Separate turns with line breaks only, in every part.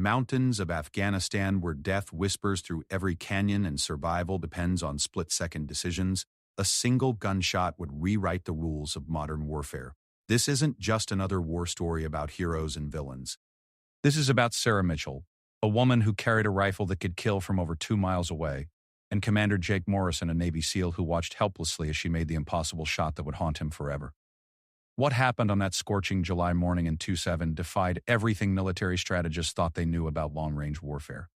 mountains of Afghanistan where death whispers through every canyon and survival depends on split-second decisions, a single gunshot would rewrite the rules of modern warfare. This isn't just another war story about heroes and villains. This is about Sarah Mitchell, a woman who carried a rifle that could kill from over 2 miles away, and Commander Jake Morrison, a Navy SEAL who watched helplessly as she made the impossible shot that would haunt him forever. What happened on that scorching July morning in 27 defied everything military strategists thought they knew about long-range warfare.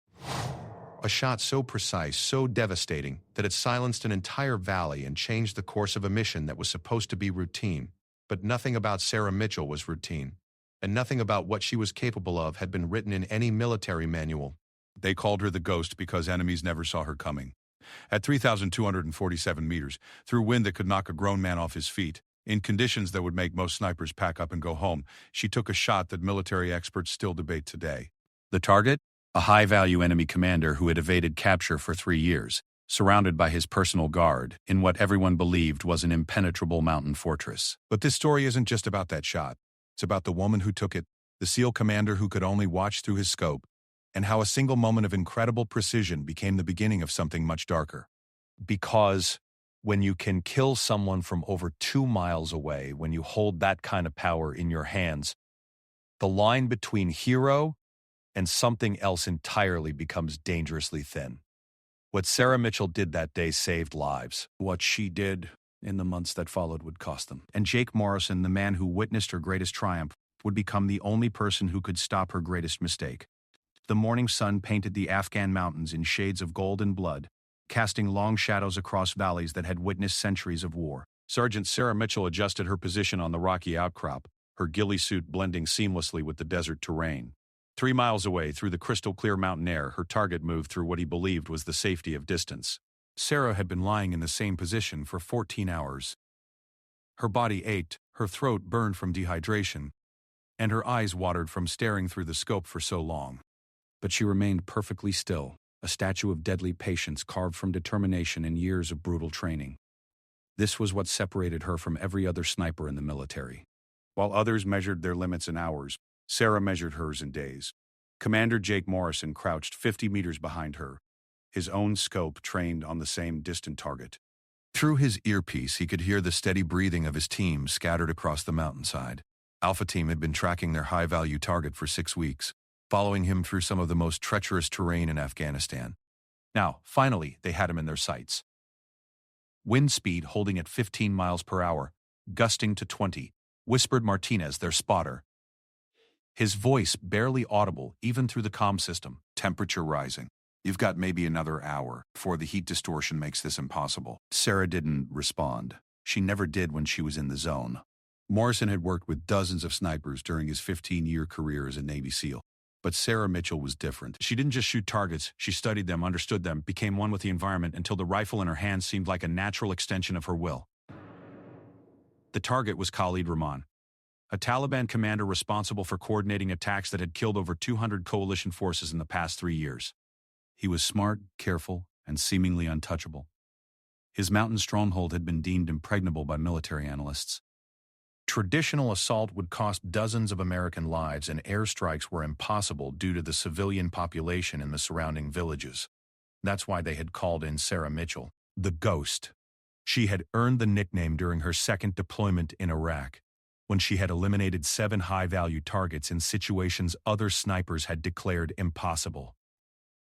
A shot so precise, so devastating, that it silenced an entire valley and changed the course of a mission that was supposed to be routine. But nothing about Sarah Mitchell was routine, and nothing about what she was capable of had been written in any military manual.
They called her the Ghost because enemies never saw her coming. At 3,247 meters, through wind that could knock a grown man off his feet, in conditions that would make most snipers pack up and go home, she took a shot that military experts still debate today. The target? A high-value enemy commander who had evaded capture for 3 years, surrounded by his personal guard, in what everyone believed was an impenetrable mountain fortress. But this story isn't just about that shot. It's about the woman who took it, the SEAL commander who could only watch through his scope, and how a single moment of incredible precision became the beginning of something much darker. Because when you can kill someone from over 2 miles away, when you hold that kind of power in your hands, the line between hero and something else entirely becomes dangerously thin. What Sarah Mitchell did that day saved lives. What she did in the months that followed would cost them. And Jake Morrison, the man who witnessed her greatest triumph, would become the only person who could stop her greatest mistake. The morning sun painted the Afghan mountains in shades of gold and blood, casting long shadows across valleys that had witnessed centuries of war. Sergeant Sarah Mitchell adjusted her position on the rocky outcrop, her ghillie suit blending seamlessly with the desert terrain. 3 miles away, through the crystal-clear mountain air, her target moved through what he believed was the safety of distance. Sarah had been lying in the same position for 14 hours. Her body ached, her throat burned from dehydration, and her eyes watered from staring through the scope for so long. But she remained perfectly still, a statue of deadly patience carved from determination and years of brutal training. This was what separated her from every other sniper in the military. While others measured their limits in hours, Sarah measured hers in days. Commander Jake Morrison crouched 50 meters behind her, his own scope trained on the same distant target. Through his earpiece, he could hear the steady breathing of his team scattered across the mountainside. Alpha Team had been tracking their high-value target for 6 weeks, following him through some of the most treacherous terrain in Afghanistan. Now, finally, they had him in their sights. Wind speed holding at 15 miles per hour, gusting to 20, whispered Martinez, their spotter. His voice barely audible even through the comm system, temperature rising. You've got maybe another hour before the heat distortion makes this impossible. Sarah didn't respond. She never did when she was in the zone. Morrison had worked with dozens of snipers during his 15-year career as a Navy SEAL. But Sarah Mitchell was different. She didn't just shoot targets, she studied them, understood them, became one with the environment until the rifle in her hand seemed like a natural extension of her will. The target was Khalid Rahman, a Taliban commander responsible for coordinating attacks that had killed over 200 coalition forces in the past 3 years. He was smart, careful, and seemingly untouchable. His mountain stronghold had been deemed impregnable by military analysts. Traditional assault would cost dozens of American lives, and airstrikes were impossible due to the civilian population in the surrounding villages. That's why they had called in Sarah Mitchell, the Ghost. She had earned the nickname during her second deployment in Iraq, when she had eliminated 7 high-value targets in situations other snipers had declared impossible.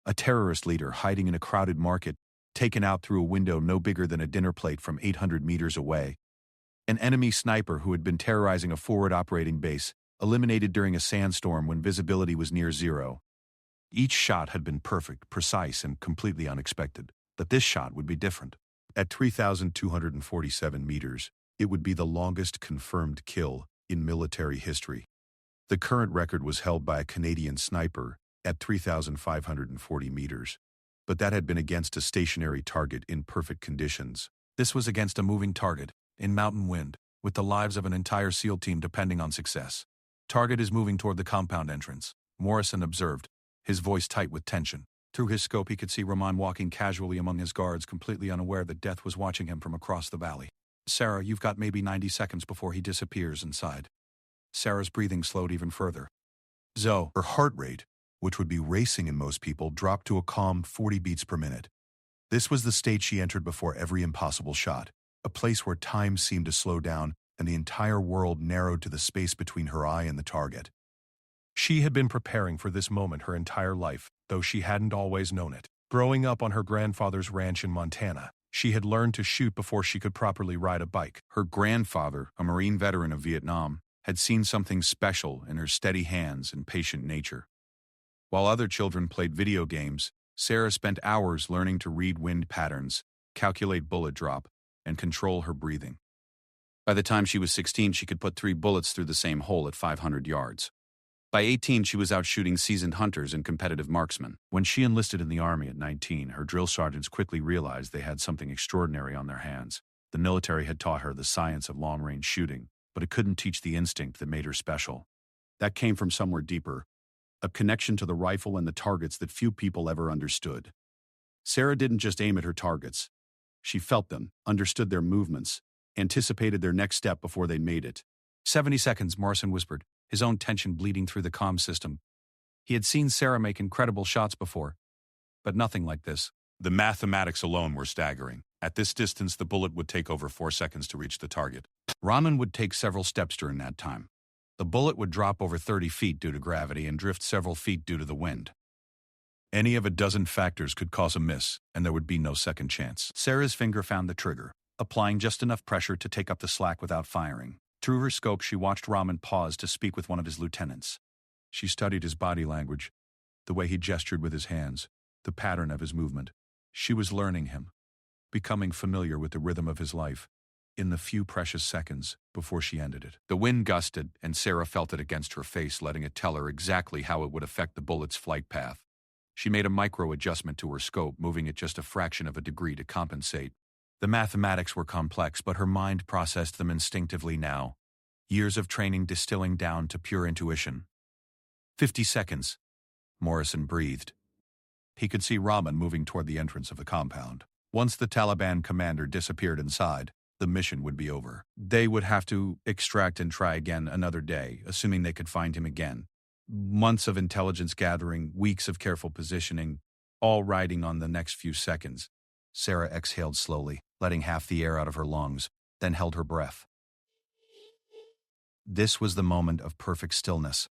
A terrorist leader hiding in a crowded market, taken out through a window no bigger than a dinner plate from 800 meters away. An enemy sniper who had been terrorizing a forward operating base, eliminated during a sandstorm when visibility was near zero. Each shot had been perfect, precise, and completely unexpected. But this shot would be different. At 3,247 meters, it would be the longest confirmed kill in military history. The current record was held by a Canadian sniper at 3,540 meters, but that had been against a stationary target in perfect conditions. This was against a moving target, in mountain wind, with the lives of an entire SEAL team depending on success. Target is moving toward the compound entrance, Morrison observed, his voice tight with tension. Through his scope he could see Rahman walking casually among his guards, completely unaware that death was watching him from across the valley. Sarah, you've got maybe 90 seconds before he disappears inside. Sarah's breathing slowed even further. Her heart rate,
which would be racing in most people, dropped to a calm 40 beats per minute. This was the state she entered before every impossible shot, a place where time seemed to slow down and the entire world narrowed to the space between her eye and the target. She had been preparing for this moment her entire life, though she hadn't always known it. Growing up on her grandfather's ranch in Montana, she had learned to shoot before she could properly ride a bike.
Her grandfather, a Marine veteran of Vietnam, had seen something special in her steady hands and patient nature. While other children played video games, Sarah spent hours learning to read wind patterns, calculate bullet drop, and control her breathing. By the time she was 16, she could put 3 bullets through the same hole at 500 yards. By 18, she was out shooting seasoned hunters and competitive marksmen. When she enlisted in the Army at 19, her drill sergeants quickly realized they had something extraordinary on their hands. The military had taught her the science of long-range shooting, but it couldn't teach the instinct that made her special. That came from somewhere deeper, a connection to the rifle and the targets that few people ever understood. Sarah didn't just aim at her targets. She felt them, understood their movements, anticipated their next step before they made it.
70 seconds, Morrison whispered, his own tension bleeding through the comm system. He had seen Sarah make incredible shots before, but nothing like this.
The mathematics alone were staggering. At this distance, the bullet would take over 4 seconds to reach the target. Raman would take several steps during that time. The bullet would drop over 30 feet due to gravity and drift several feet due to the wind. Any of a dozen factors could cause a miss, and there would be no second chance. Sarah's finger found the trigger, applying just enough pressure to take up the slack without firing. Through her scope, she watched Raman pause to speak with one of his lieutenants. She studied his body language, the way he gestured with his hands, the pattern of his movement. She was learning him, becoming familiar with the rhythm of his life, in the few precious seconds before she ended it. The wind gusted, and Sarah felt it against her face, letting it tell her exactly how it would affect the bullet's flight path. She made a micro-adjustment to her scope, moving it just a fraction of a degree to compensate. The mathematics were complex, but her mind processed them instinctively now, years of training distilling down to pure intuition. 50 seconds. Morrison breathed. He could see Raman moving toward the entrance of the compound. Once the Taliban commander disappeared inside, the mission would be over. They would have to extract and try again another day, assuming they could find him again. Months of intelligence gathering, weeks of careful positioning, all riding on the next few seconds. Sarah exhaled slowly, letting half the air out of her lungs, then held her breath. This was the moment of perfect stillness,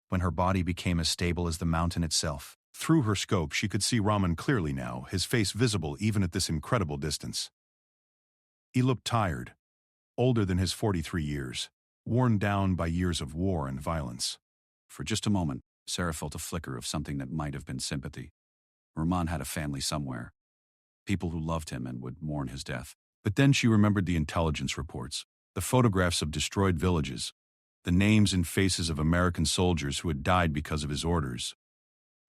when her body became as stable as the mountain itself. Through her scope, she could see Raman clearly now, his face visible even at this incredible distance. He looked tired, older than his 43 years, worn down by years of war and violence. For just a moment, Sarah felt a flicker of something that might have been sympathy. Raman had a family somewhere, people who loved him and would mourn his death. But then she remembered the intelligence reports, the photographs of destroyed villages, the names and faces of American soldiers who had died because of his orders.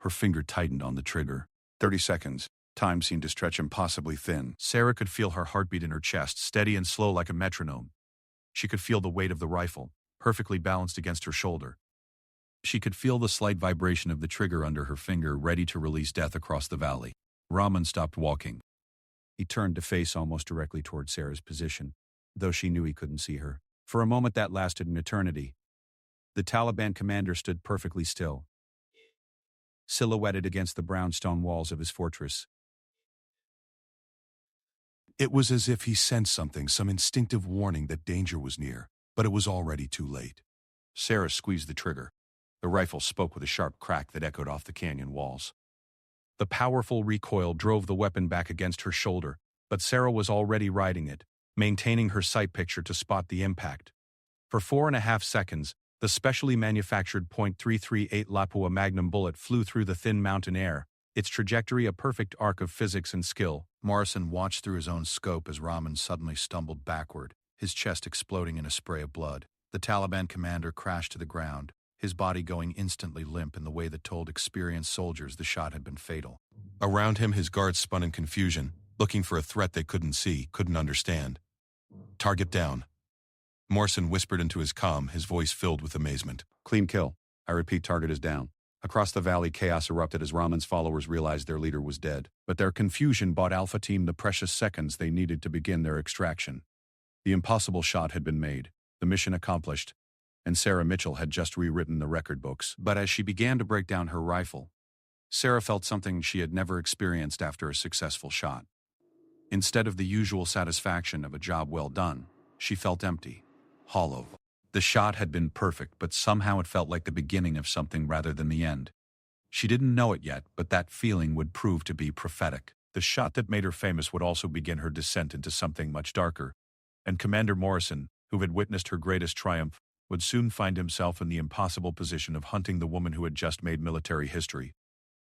Her finger tightened on the trigger. 30 seconds. Time seemed to stretch impossibly thin. Sarah could feel her heartbeat in her chest, steady and slow like a metronome. She could feel the weight of the rifle, perfectly balanced against her shoulder. She could feel the slight vibration of the trigger under her finger, ready to release death across the valley. Raman stopped walking. He turned to face almost directly toward Sarah's position, though she knew he couldn't see her. For a moment that lasted an eternity. The Taliban commander stood perfectly still, silhouetted against the brownstone walls of his fortress. It was as if he sensed something, some instinctive warning that danger was near, but it was already too late. Sarah squeezed the trigger. The rifle spoke with a sharp crack that echoed off the canyon walls. The powerful recoil drove the weapon back against her shoulder, but Sarah was already riding it, maintaining her sight picture to spot the impact. For 4.5 seconds, the specially manufactured .338 Lapua Magnum bullet flew through the thin mountain air, its trajectory a perfect arc of physics and skill. Morrison watched through his own scope as Raman suddenly stumbled backward, his chest exploding in a spray of blood. The Taliban commander crashed to the ground, his body going instantly limp in the way that told experienced soldiers the shot had been fatal. Around him, his guards spun in confusion, looking for a threat they couldn't see, couldn't understand. Target down. Morrison whispered into his comm, his voice filled with amazement. Clean kill. I repeat, target is down. Across the valley, chaos erupted as Raman's followers realized their leader was dead. But their confusion bought Alpha Team the precious seconds they needed to begin their extraction. The impossible shot had been made, the mission accomplished, and Sarah Mitchell had just rewritten the record books.
But as she began to break down her rifle, Sarah felt something she had never experienced after a successful shot. Instead of the usual satisfaction of a job well done, she felt empty, hollow. The shot had been perfect, but somehow it felt like the beginning of something rather than the end. She didn't know it yet, but that feeling would prove to be prophetic.
The shot that made her famous would also begin her descent into something much darker, and Commander Morrison, who had witnessed her greatest triumph, would soon find himself in the impossible position of hunting the woman who had just made military history.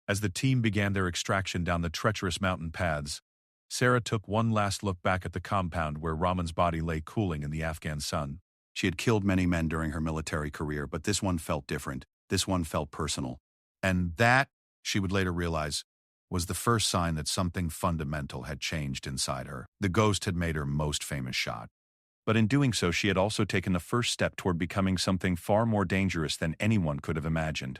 As the team began their extraction down the treacherous mountain paths, Sarah took one last look back at the compound where Raman's body lay cooling in the Afghan sun.
She had killed many men during her military career, but this one felt different. This one felt personal. And that, she would later realize, was the first sign that something fundamental had changed inside her. The ghost had made her most famous shot. But in doing so, she had also taken the first step toward becoming something far more dangerous than anyone could have imagined.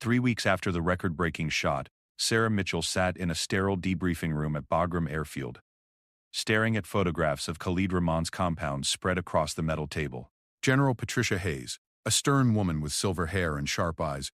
3 weeks after the record-breaking shot, Sarah Mitchell sat in a sterile debriefing room at Bagram Airfield, staring at photographs of Khalid Rahman's compound spread across the metal table.
General Patricia Hayes, a stern woman with silver hair and sharp eyes,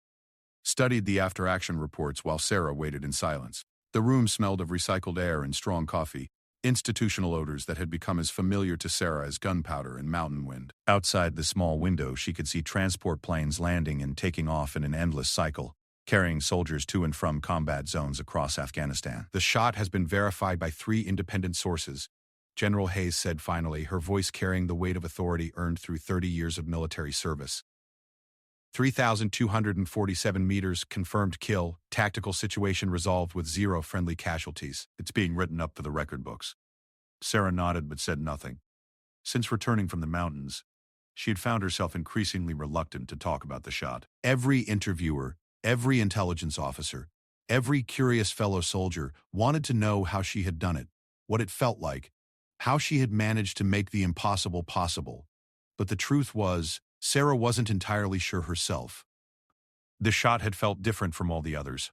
studied the after-action reports while Sarah waited in silence. The room smelled of recycled air and strong coffee, institutional odors that had become as familiar to Sarah as gunpowder and mountain wind. Outside the small window, she could see transport planes landing and taking off in an endless cycle, carrying soldiers to and from combat zones across Afghanistan. The shot has been verified by 3 independent sources, General Hayes said finally, her voice carrying the weight of authority earned through 30 years of military service. 3,247 meters, confirmed kill, tactical situation resolved with 0 friendly casualties. It's being written up for the record books. Sarah nodded but said nothing. Since returning from the mountains, she had found herself increasingly reluctant to talk about the shot. Every interviewer, every intelligence officer, every curious fellow soldier wanted to know how she had done it, what it felt like, how she had managed to make the impossible possible. But the truth was, Sarah wasn't entirely sure herself. The shot had felt different from all the others.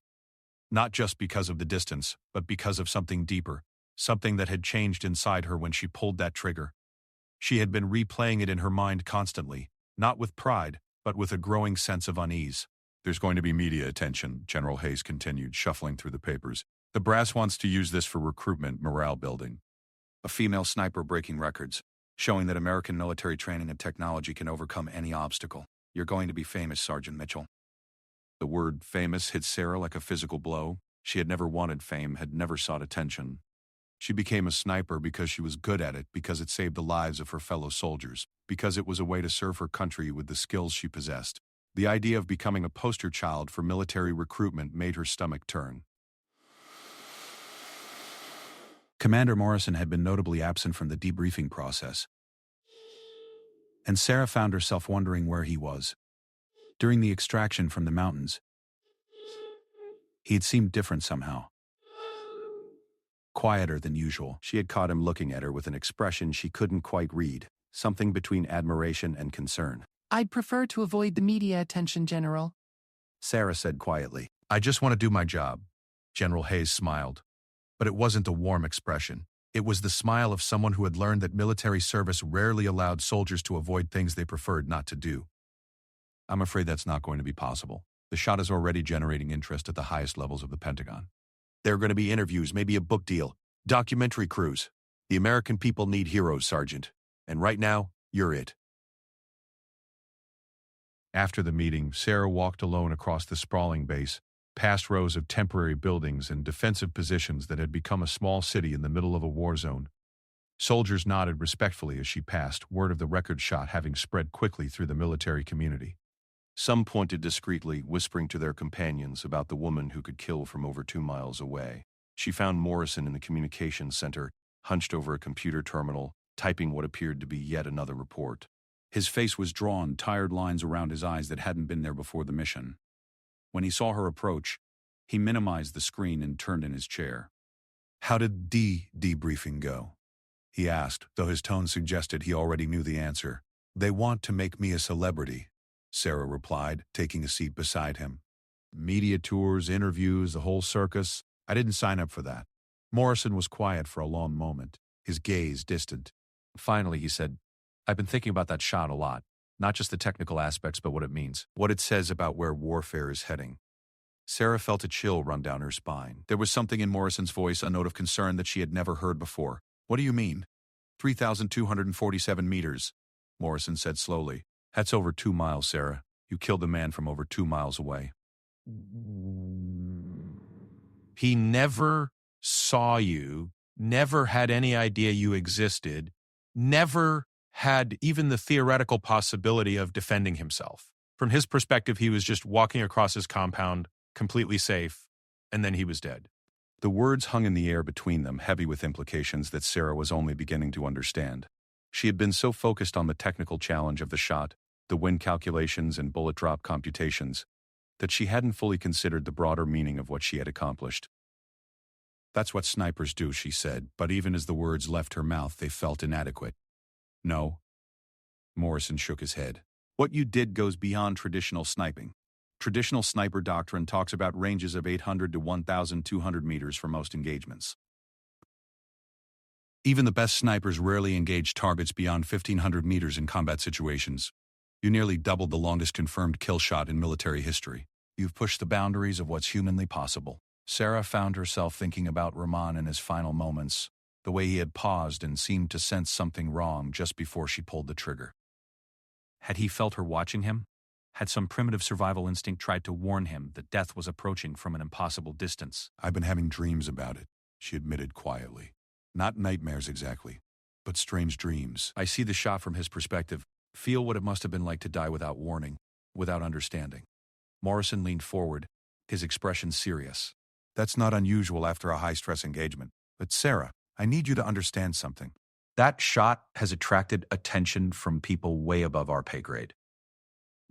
Not just because of the distance, but because of something deeper, something that had changed inside her when she pulled that trigger. She had been replaying it in her mind constantly, not with pride, but with a growing sense of unease. There's going to be media attention, General Hayes continued, shuffling through the papers. The brass wants to use this for recruitment, morale building. A female sniper breaking records, showing that American military training and technology can overcome any obstacle. You're going to be famous, Sergeant Mitchell. The word famous hit Sarah like a physical blow. She had never wanted fame, had never sought attention. She became a sniper because she was good at it, because it saved the lives of her fellow soldiers, because it was a way to serve her country with the skills she possessed. The idea of becoming a poster child for military recruitment made her stomach turn. Commander Morrison had been notably absent from the debriefing process, and Sarah found herself wondering where he was. During the extraction from the mountains, he had seemed different somehow. Quieter than usual. She had caught him looking at her with an expression she couldn't quite read, something between admiration and concern.
I'd prefer to avoid the media attention, General,
Sarah said quietly.
I just want to do my job. General Hayes smiled. But it wasn't a warm expression. It was the smile of someone who had learned that military service rarely allowed soldiers to avoid things they preferred not to do. I'm afraid that's not going to be possible. The shot is already generating interest at the highest levels of the Pentagon. There are going to be interviews, maybe a book deal, documentary crews. The American people need heroes, Sergeant. And right now, you're it. After the meeting, Sarah walked alone across the sprawling base, past rows of temporary buildings and defensive positions that had become a small city in the middle of a war zone. Soldiers nodded respectfully as she passed, word of the record shot having spread quickly through the military community. Some pointed discreetly, whispering to their companions about the woman who could kill from over 2 miles away. She found Morrison in the communications center, hunched over a computer terminal, typing what appeared to be yet another report. His face was drawn, tired lines around his eyes that hadn't been there before the mission. When he saw her approach, he minimized the screen and turned in his chair. How did debriefing go? He asked, though his tone suggested he already knew the answer. They want to make me a celebrity, Sarah replied, taking a seat beside him. Media tours, interviews, the whole circus. I didn't sign up for that. Morrison was quiet for a long moment, his gaze distant. Finally, he said, I've been thinking about that shot a lot.
Not just the technical aspects, but what it means. What it says about where warfare is heading. Sarah felt a chill run down her spine. There was something in Morrison's voice, a note of concern that she had never heard before. What do you mean? 3,247 meters, Morrison said slowly. That's over 2 miles, Sarah. You killed a man from over 2 miles away. He never saw you, never had any idea you existed, never had even the theoretical possibility of defending himself. From his perspective, he was just walking across his compound, completely safe, and then he was dead.
The words hung in the air between them, heavy with implications that Sarah was only beginning to understand. She had been so focused on the technical challenge of the shot, the wind calculations and bullet drop computations, that she hadn't fully considered the broader meaning of what she had accomplished. That's what snipers do, she said, but even as the words left her mouth, they felt inadequate. No. Morrison shook his head. What you did goes beyond traditional sniping. Traditional sniper doctrine talks about ranges of 800 to 1,200 meters for most engagements. Even the best snipers rarely engage targets beyond 1,500 meters in combat situations. You nearly doubled the longest confirmed kill shot in military history. You've pushed the boundaries of what's humanly possible. Sarah found herself thinking about Rahman in his final moments, the way he had paused and seemed to sense something wrong just before she pulled the trigger. Had he felt her watching him? Had some primitive survival instinct tried to warn him that death was approaching from an impossible distance? I've been having dreams about it, she admitted quietly. Not nightmares exactly, but strange dreams.
I see the shot from his perspective, feel what it must have been like to die without warning, without understanding. Morrison leaned forward, his expression serious.
That's not unusual after a high-stress engagement. But Sarah, I need you to understand something.
That shot has attracted attention from people way above our pay grade.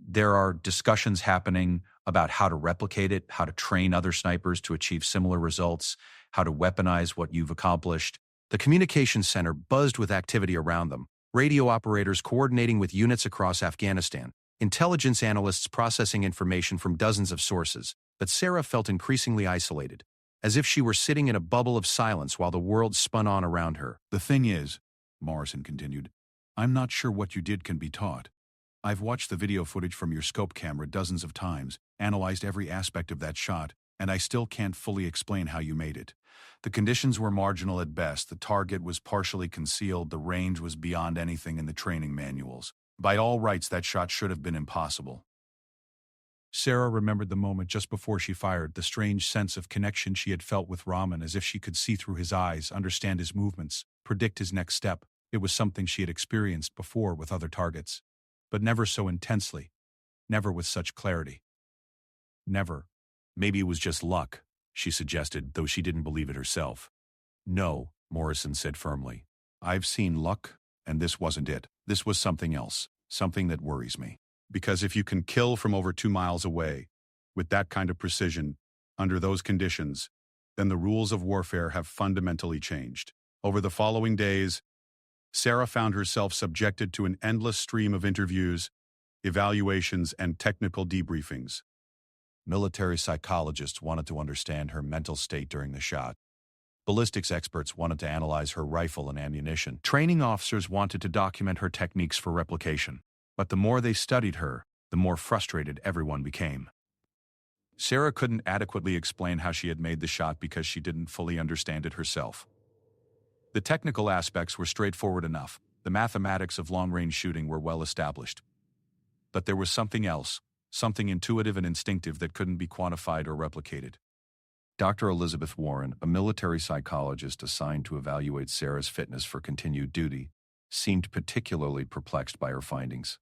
There are discussions happening about how to replicate it, how to train other snipers to achieve similar results, how to weaponize what you've accomplished. The communications center buzzed with activity around them, radio operators coordinating with units across Afghanistan, intelligence analysts processing information from dozens of sources. But Sarah felt increasingly isolated, as if she were sitting in a bubble of silence while the world spun on around her.
The thing is, Morrison continued, I'm not sure what you did can be taught. I've watched the video footage from your scope camera dozens of times, analyzed every aspect of that shot, and I still can't fully explain how you made it. The conditions were marginal at best, the target was partially concealed, the range was beyond anything in the training manuals. By all rights, that shot should have been impossible. Sarah remembered the moment just before she fired, the strange sense of connection she had felt with Rahman, as if she could see through his eyes, understand his movements, predict his next step. It was something she had experienced before with other targets, but never so intensely, never with such clarity. Never. Maybe it was just luck, she suggested, though she didn't believe it herself. No, Morrison said firmly. I've seen luck, and this wasn't it. This was something else, something that worries me. Because if you can kill from over 2 miles away, with that kind of precision, under those conditions, then the rules of warfare have fundamentally changed. Over the following days, Sarah found herself subjected to an endless stream of interviews, evaluations, and technical debriefings. Military psychologists wanted to understand her mental state during the shot. Ballistics experts wanted to analyze her rifle and ammunition. Training officers wanted to document her techniques for replication. But the more they studied her, the more frustrated everyone became. Sarah couldn't adequately explain how she had made the shot because she didn't fully understand it herself. The technical aspects were straightforward enough. The mathematics of long-range shooting were well established. But there was something else, something intuitive and instinctive that couldn't be quantified or replicated. Dr. Elizabeth Warren, a military psychologist assigned to evaluate Sarah's fitness for continued duty, seemed particularly perplexed by her findings.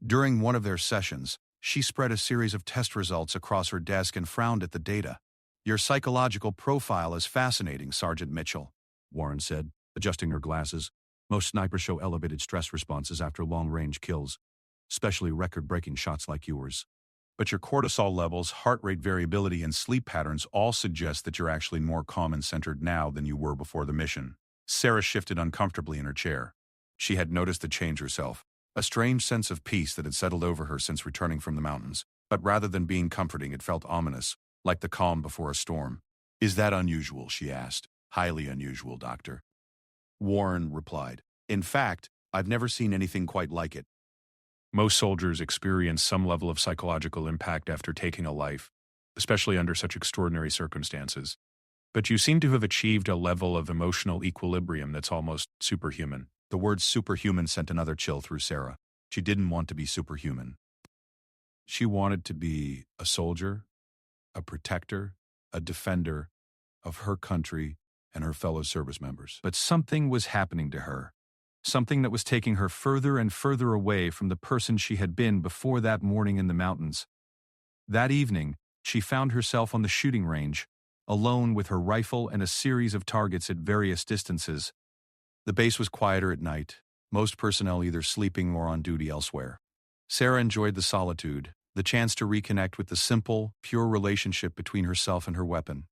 During one of their sessions, she spread a series of test results across her desk and frowned at the data. Your psychological profile is fascinating, Sergeant Mitchell, Warren said, adjusting her glasses. Most snipers show elevated stress responses after long-range kills, especially record-breaking shots like yours. But your cortisol levels, heart rate variability, and sleep patterns all suggest that you're actually more calm and centered now than you were before the mission. Sarah shifted uncomfortably in her chair. She had noticed the change herself, a strange sense of peace that had settled over her since returning from the mountains. But rather than being comforting, it felt ominous, like the calm before a storm. Is that unusual? She asked. Highly unusual, Doctor. Warren replied. In fact, I've never seen anything quite like it. Most soldiers experience some level of psychological impact after taking a life, especially under such extraordinary circumstances. But you seem to have achieved a level of emotional equilibrium that's almost superhuman.
The word superhuman sent another chill through Sarah. She didn't want to be superhuman. She wanted to be a soldier, a protector, a defender of her country and her fellow service members. But something was happening to her. Something that was taking her further and further away from the person she had been before that morning in the mountains. That evening, she found herself on the shooting range, alone with her rifle and a series of targets at various distances. The base was quieter at night, most personnel either sleeping or on duty elsewhere. Sarah enjoyed the solitude, the chance to reconnect with the simple, pure relationship between herself and her weapon.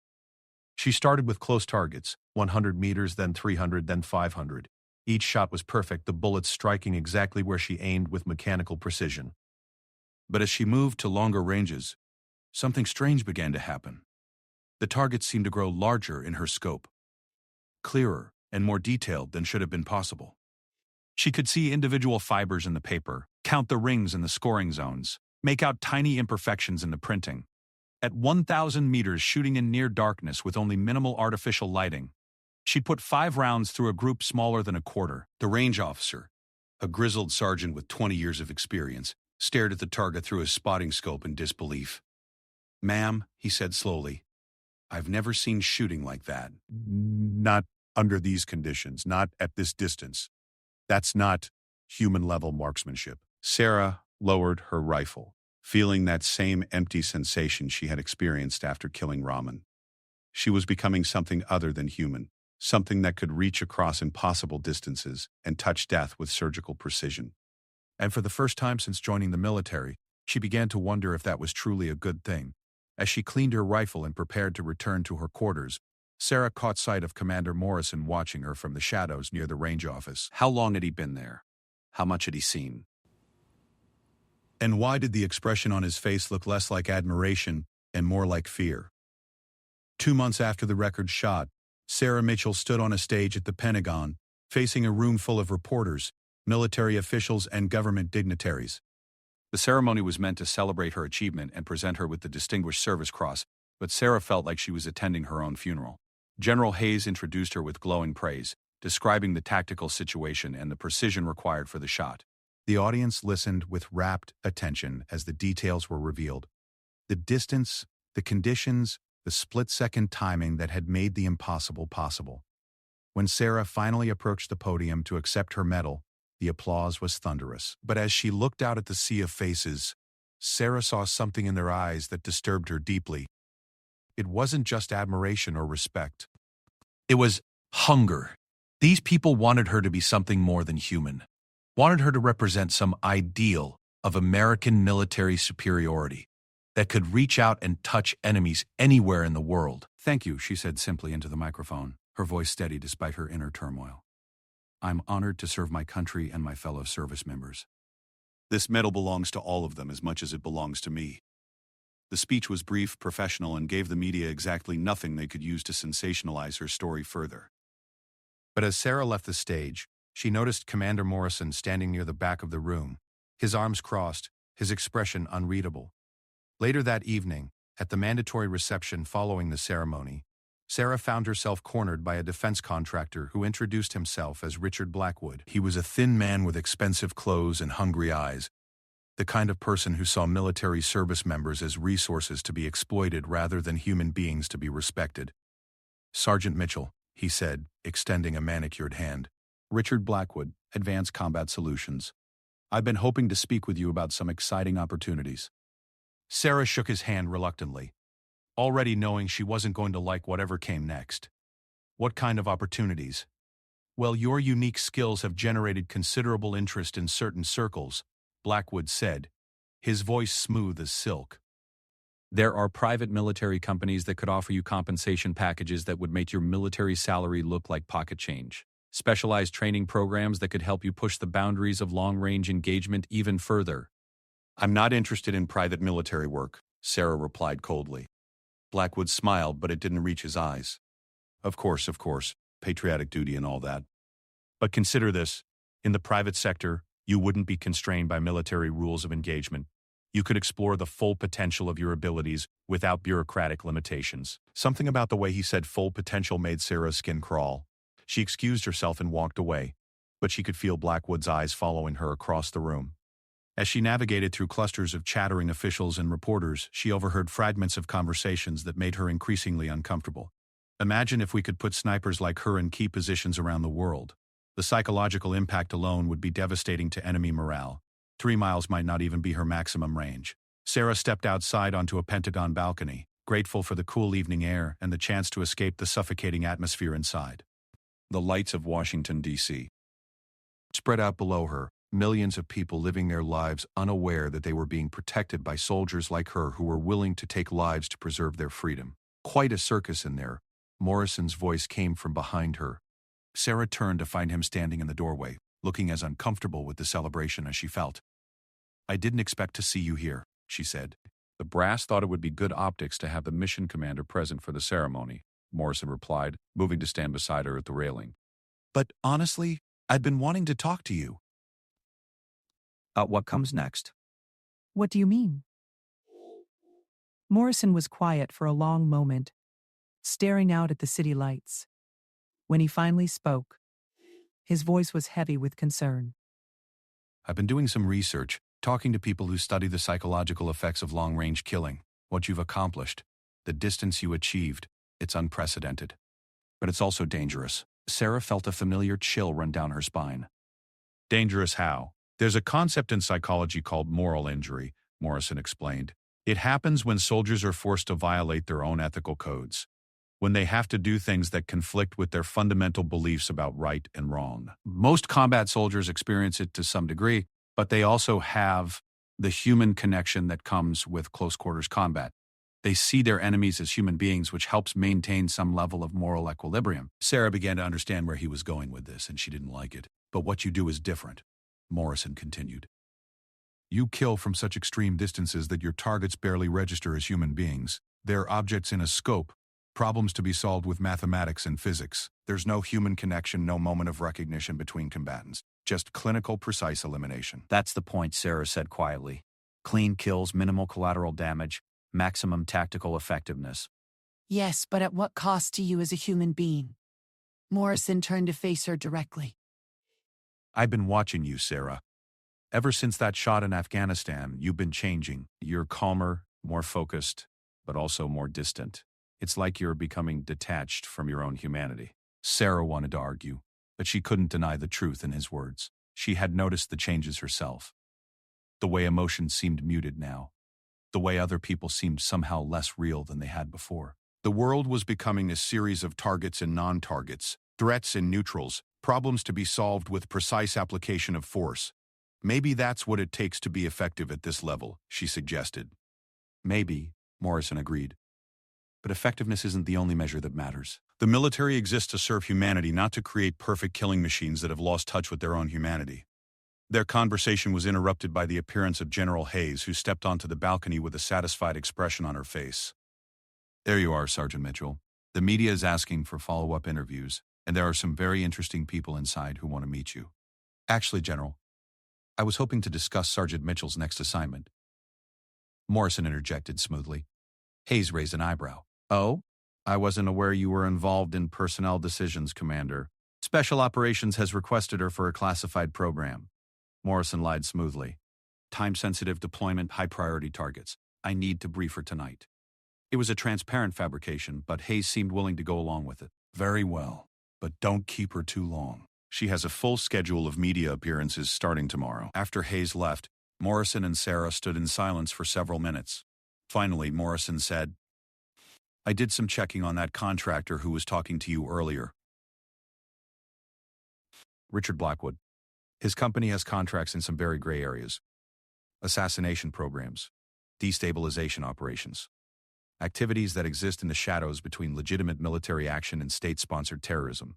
She started with close targets, 100 meters, then 300, then 500. Each shot was perfect, the bullets striking exactly where she aimed with mechanical precision. But as she moved to longer ranges, something strange began to happen. The targets seemed to grow larger in her scope, clearer and more detailed than should have been possible. She could see individual fibers in the paper, count the rings in the scoring zones, make out tiny imperfections in the printing. At 1,000 meters shooting in near darkness with only minimal artificial lighting, she put 5 rounds through a group smaller than a quarter.
The range officer, a grizzled sergeant with 20 years of experience, stared at the target through his spotting scope in disbelief. "Ma'am," he said slowly, "I've never seen shooting like that."
Not under these conditions, not at this distance. That's not human-level marksmanship.
Sarah lowered her rifle, feeling that same empty sensation she had experienced after killing Raman. She was becoming something other than human, something that could reach across impossible distances and touch death with surgical precision.
And for the first time since joining the military, she began to wonder if that was truly a good thing. As she cleaned her rifle and prepared to return to her quarters, Sarah caught sight of Commander Morrison watching her from the shadows near the range office.
How long had he been there? How much had he seen?
And why did the expression on his face look less like admiration and more like fear? 2 months after the record shot, Sarah Mitchell stood on a stage at the Pentagon, facing a room full of reporters, military officials, and government dignitaries.
The ceremony was meant to celebrate her achievement and present her with the Distinguished Service Cross, but Sarah felt like she was attending her own funeral. General Hayes introduced her with glowing praise, describing the tactical situation and the precision required for the shot.
The audience listened with rapt attention as the details were revealed. The distance, the conditions, the split-second timing that had made the impossible possible. When Sarah finally approached the podium to accept her medal, the applause was thunderous. But as she looked out at the sea of faces, Sarah saw something in their eyes that disturbed her deeply. It wasn't just admiration or respect. It was hunger. These people wanted her to be something more than human, wanted her to represent some ideal of American military superiority that could reach out and touch enemies anywhere in the world.
"Thank you," she said simply into the microphone, her voice steady despite her inner turmoil. "I'm honored to serve my country and my fellow service members. This medal belongs to all of them as much as it belongs to me." The speech was brief, professional, and gave the media exactly nothing they could use to sensationalize her story further.
But as Sarah left the stage, she noticed Commander Morrison standing near the back of the room, his arms crossed, his expression unreadable. Later that evening, at the mandatory reception following the ceremony, Sarah found herself cornered by a defense contractor who introduced himself as Richard Blackwood. He was a thin man with expensive clothes and hungry eyes, the kind of person who saw military service members as resources to be exploited rather than human beings to be respected. "Sergeant Mitchell," he said, extending a manicured hand.
"Richard Blackwood, Advanced Combat Solutions. I've been hoping to speak with you about some exciting opportunities."
Sarah shook his hand reluctantly, already knowing she wasn't going to like whatever came next. "What kind of opportunities?" "Well, your unique skills have generated considerable interest in certain circles," Blackwood said, his voice smooth as silk.
"There are private military companies that could offer you compensation packages that would make your military salary look like pocket change. Specialized training programs that could help you push the boundaries of long-range engagement even further."
"I'm not interested in private military work," Sarah replied coldly. Blackwood smiled, but it didn't reach his eyes. Of course, patriotic duty and all that. But consider this. In the private sector, You wouldn't be constrained by military rules of engagement. You could explore the full potential of your abilities without bureaucratic limitations. Something about the way he said full potential made Sarah's skin crawl. She excused herself and walked away, but she could feel Blackwood's eyes following her across the room. As she navigated through clusters of chattering officials and reporters, she overheard fragments of conversations that made her increasingly uncomfortable. Imagine if we could put snipers like her in key positions around the world. The psychological impact alone would be devastating to enemy morale. 3 miles might not even be her maximum range. Sarah stepped outside onto a Pentagon balcony, grateful for the cool evening air and the chance to escape the suffocating atmosphere inside. The lights of Washington, D.C. spread out below her, millions of people living their lives unaware that they were being protected by soldiers like her who were willing to take lives to preserve their freedom. Quite a circus in there. Morrison's voice came from behind her. Sarah turned to find him standing in the doorway, looking as uncomfortable with the celebration as she felt. "I didn't expect to see you here," she said. "The brass thought it would be good optics to have the mission commander present for the ceremony," Morrison replied, moving to stand beside her at the railing. "But honestly, I'd been wanting to talk to you."
What comes next?
What do you mean? Morrison was quiet for a long moment, staring out at the city lights. When he finally spoke, his voice was heavy with concern.
"I've been doing some research, talking to people who study the psychological effects of long-range killing, what you've accomplished, the distance you achieved. It's unprecedented. But it's also dangerous." Sarah felt a familiar chill run down her spine. "Dangerous how?" "There's a concept in psychology called moral injury," Morrison explained. "It happens when soldiers are forced to violate their own ethical codes, when they have to do things that conflict with their fundamental beliefs about right and wrong. Most combat soldiers experience it to some degree, but they also have the human connection that comes with close-quarters combat. They see their enemies as human beings, which helps maintain some level of moral equilibrium." Sarah began to understand where he was going with this, and she didn't like it. "But what you do is different," Morrison continued. "You kill from such extreme distances that your targets barely register as human beings. They're objects in a scope, problems to be solved with mathematics and physics. There's no human connection, no moment of recognition between combatants. Just clinical, precise elimination."
"That's the point," Sarah said quietly. "Clean kills, minimal collateral damage, maximum tactical effectiveness."
Yes, but at what cost to you as a human being? Morrison turned to face her directly.
"I've been watching you, Sarah. Ever since that shot in Afghanistan, you've been changing. You're calmer, more focused, but also more distant. It's like you're becoming detached from your own humanity." Sarah wanted to argue, but she couldn't deny the truth in his words. She had noticed the changes herself. The way emotions seemed muted now. The way other people seemed somehow less real than they had before. The world was becoming a series of targets and non-targets, threats and neutrals, problems to be solved with precise application of force. "Maybe that's what it takes to be effective at this level," she suggested. "Maybe," Morrison agreed. "But effectiveness isn't the only measure that matters. The military exists to serve humanity, not to create perfect killing machines that have lost touch with their own humanity." Their conversation was interrupted by the appearance of General Hayes, who stepped onto the balcony with a satisfied expression on her face. "There you are, Sergeant Mitchell. The media is asking for follow-up interviews, and there are some very interesting people inside who want to meet you." "Actually, General, I was hoping to discuss Sergeant Mitchell's next assignment." Morrison interjected smoothly. Hayes raised an eyebrow. "Oh? I wasn't aware you were involved in personnel decisions, Commander. Special Operations has requested her for a classified program." Morrison lied smoothly. "Time-sensitive deployment, high-priority targets. I need to brief her tonight." It was a transparent fabrication, but Hayes seemed willing to go along with it. "Very well, but don't keep her too long. She has a full schedule of media appearances starting tomorrow." After Hayes left, Morrison and Sarah stood in silence for several minutes. Finally, Morrison said, "I did some checking on that contractor who was talking to you earlier. Richard Blackwood. His company has contracts in some very gray areas. Assassination programs, destabilization operations, activities that exist in the shadows between legitimate military action and state-sponsored terrorism."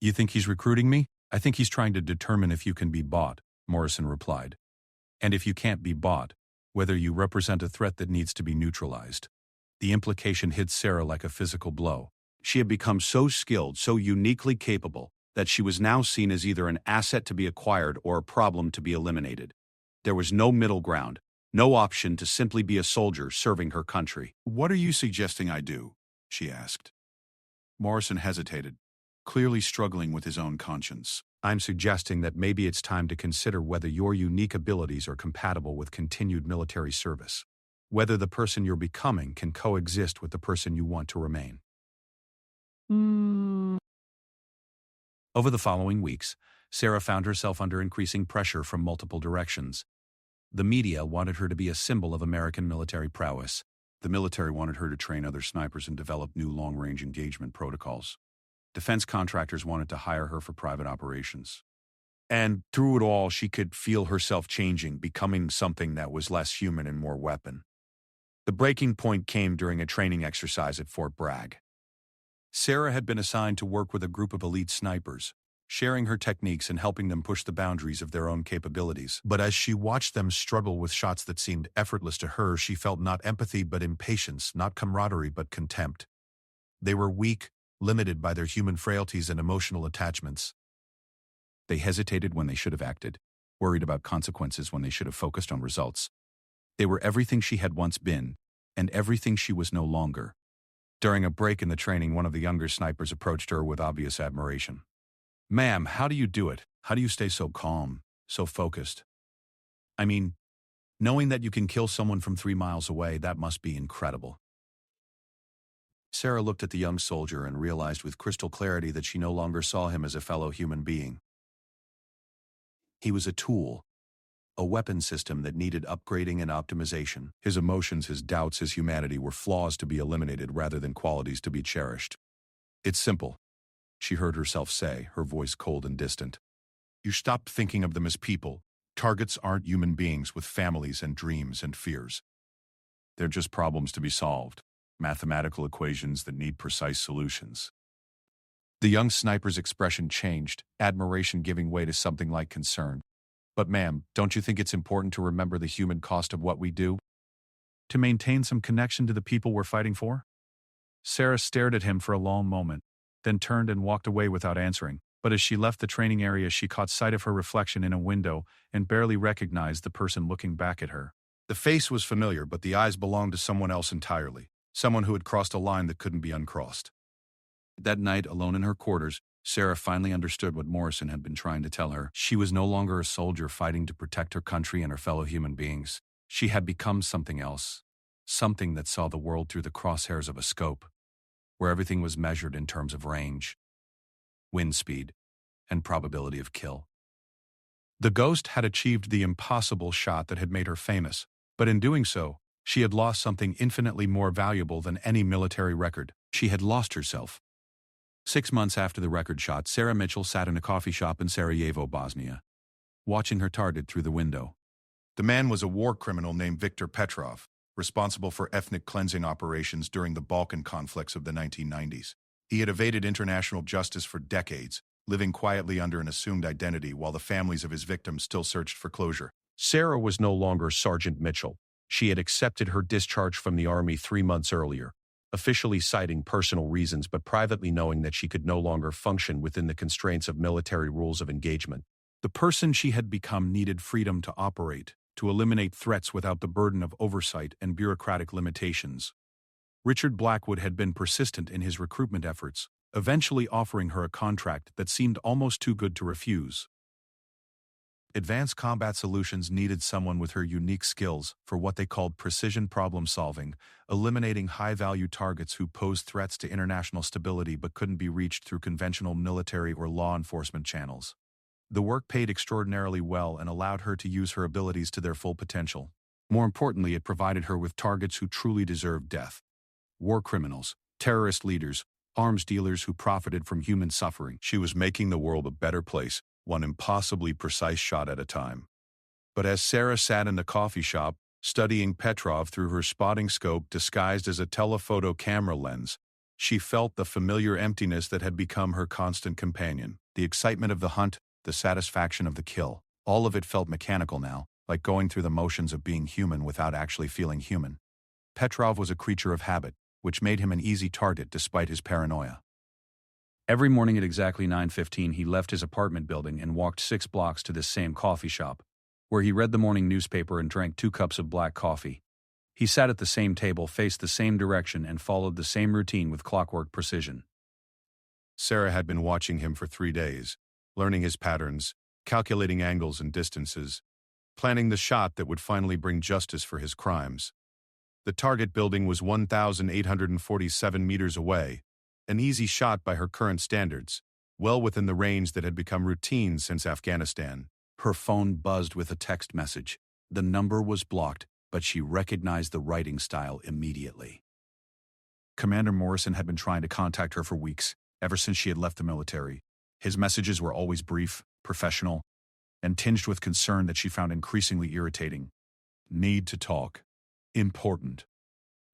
"You think he's recruiting me?" "I think he's trying to determine if you can be bought," Morrison replied. "And if you can't be bought, whether you represent a threat that needs to be neutralized." The implication hit Sarah like a physical blow. She had become so skilled, so uniquely capable, that she was now seen as either an asset to be acquired or a problem to be eliminated. There was no middle ground, no option to simply be a soldier serving her country.
"What are you suggesting I do?" she asked. Morrison hesitated, clearly struggling with his own conscience.
I'm suggesting that maybe it's time to consider whether your unique abilities are compatible with continued military service. Whether the person you're becoming can coexist with the person you want to remain.
Over the following weeks, Sarah found herself under increasing pressure from multiple directions. The media wanted her to be a symbol of American military prowess.
The military wanted her to train other snipers and develop new long-range engagement protocols. Defense contractors wanted to hire her for private operations. And through it all, she could feel herself changing, becoming something that was less human and more weapon. The breaking point came during a training exercise at Fort Bragg. Sarah had been assigned to work with a group of elite snipers, sharing her techniques and helping them push the boundaries of their own capabilities.
But as she watched them struggle with shots that seemed effortless to her, she felt not empathy but impatience, not camaraderie but contempt. They were weak, limited by their human frailties and emotional attachments.
They hesitated when they should have acted, worried about consequences when they should have focused on results. They were everything she had once been, and everything she was no longer. During a break in the training, one of the younger snipers approached her with obvious admiration. "Ma'am, how do you do it? How do you stay so calm, so focused? I mean, knowing that you can kill someone from 3 miles away, that must be incredible." Sarah looked at the young soldier and realized with crystal clarity that she no longer saw him as a fellow human being. He was a tool, a weapon system that needed upgrading and optimization. His emotions, his doubts, his humanity were flaws to be eliminated rather than qualities to be cherished. "It's simple," she heard herself say, her voice cold and distant. "You stop thinking of them as people. Targets aren't human beings with families and dreams and fears. They're just problems to be solved, mathematical equations that need precise solutions." The young sniper's expression changed, admiration giving way to something like concern. "But ma'am, don't you think it's important to remember the human cost of what we do? To maintain some connection to the people we're fighting for?" Sarah stared at him for a long moment, then turned and walked away without answering. But as she left the training area, she caught sight of her reflection in a window and barely recognized the person looking back at her. The face was familiar, but the eyes belonged to someone else entirely, someone who had crossed a line that couldn't be uncrossed. That night, alone in her quarters, Sarah finally understood what Morrison had been trying to tell her. She was no longer a soldier fighting to protect her country and her fellow human beings. She had become something else, something that saw the world through the crosshairs of a scope, where everything was measured in terms of range, wind speed, and probability of kill. The Ghost had achieved the impossible shot that had made her famous, but in doing so, she had lost something infinitely more valuable than any military record. She had lost herself. 6 months after the record shot, Sarah Mitchell sat in a coffee shop in Sarajevo, Bosnia, watching her target through the window. The man was a war criminal named Viktor Petrov, responsible for ethnic cleansing operations during the Balkan conflicts of the 1990s. He had evaded international justice for decades, living quietly under an assumed identity while the families of his victims still searched for closure. Sarah was no longer Sergeant Mitchell. She had accepted her discharge from the Army 3 months earlier, officially citing personal reasons but privately knowing that she could no longer function within the constraints of military rules of engagement. The person she had become needed freedom to operate, to eliminate threats without the burden of oversight and bureaucratic limitations. Richard Blackwood had been persistent in his recruitment efforts, eventually offering her a contract that seemed almost too good to refuse. Advanced Combat Solutions needed someone with her unique skills for what they called precision problem-solving, eliminating high-value targets who posed threats to international stability but couldn't be reached through conventional military or law enforcement channels. The work paid extraordinarily well and allowed her to use her abilities to their full potential. More importantly, it provided her with targets who truly deserved death. War criminals, terrorist leaders, arms dealers who profited from human suffering. She was making the world a better place, one impossibly precise shot at a time. But as Sarah sat in the coffee shop, studying Petrov through her spotting scope disguised as a telephoto camera lens, she felt the familiar emptiness that had become her constant companion. The excitement of the hunt, the satisfaction of the kill, all of it felt mechanical now, like going through the motions of being human without actually feeling human. Petrov was a creature of habit, which made him an easy target despite his paranoia.
Every morning at exactly 9:15, he left his apartment building and walked 6 blocks to this same coffee shop, where he read the morning newspaper and drank 2 cups of black coffee. He sat at the same table, faced the same direction, and followed the same routine with clockwork precision.
Sarah had been watching him for 3 days, learning his patterns, calculating angles and distances, planning the shot that would finally bring justice for his crimes. The target building was 1,847 meters away, an easy shot by her current standards, well within the range that had become routine since Afghanistan.
Her phone buzzed with a text message. The number was blocked, but she recognized the writing style immediately.
Commander Morrison had been trying to contact her for weeks, ever since she had left the military. His messages were always brief, professional, and tinged with concern that she found increasingly irritating.
Need to talk. Important.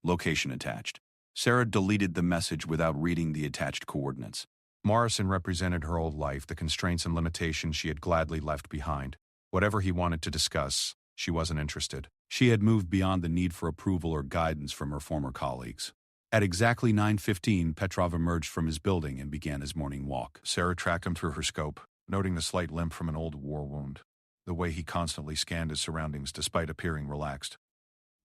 Location attached. Sarah deleted the message without reading the attached coordinates.
Morrison represented her old life, the constraints and limitations she had gladly left behind. Whatever he wanted to discuss, she wasn't interested.
She had moved beyond the need for approval or guidance from her former colleagues. At exactly 9:15, Petrov emerged from his building and began his morning walk.
Sarah tracked him through her scope, noting the slight limp from an old war wound, the way he constantly scanned his surroundings despite appearing relaxed.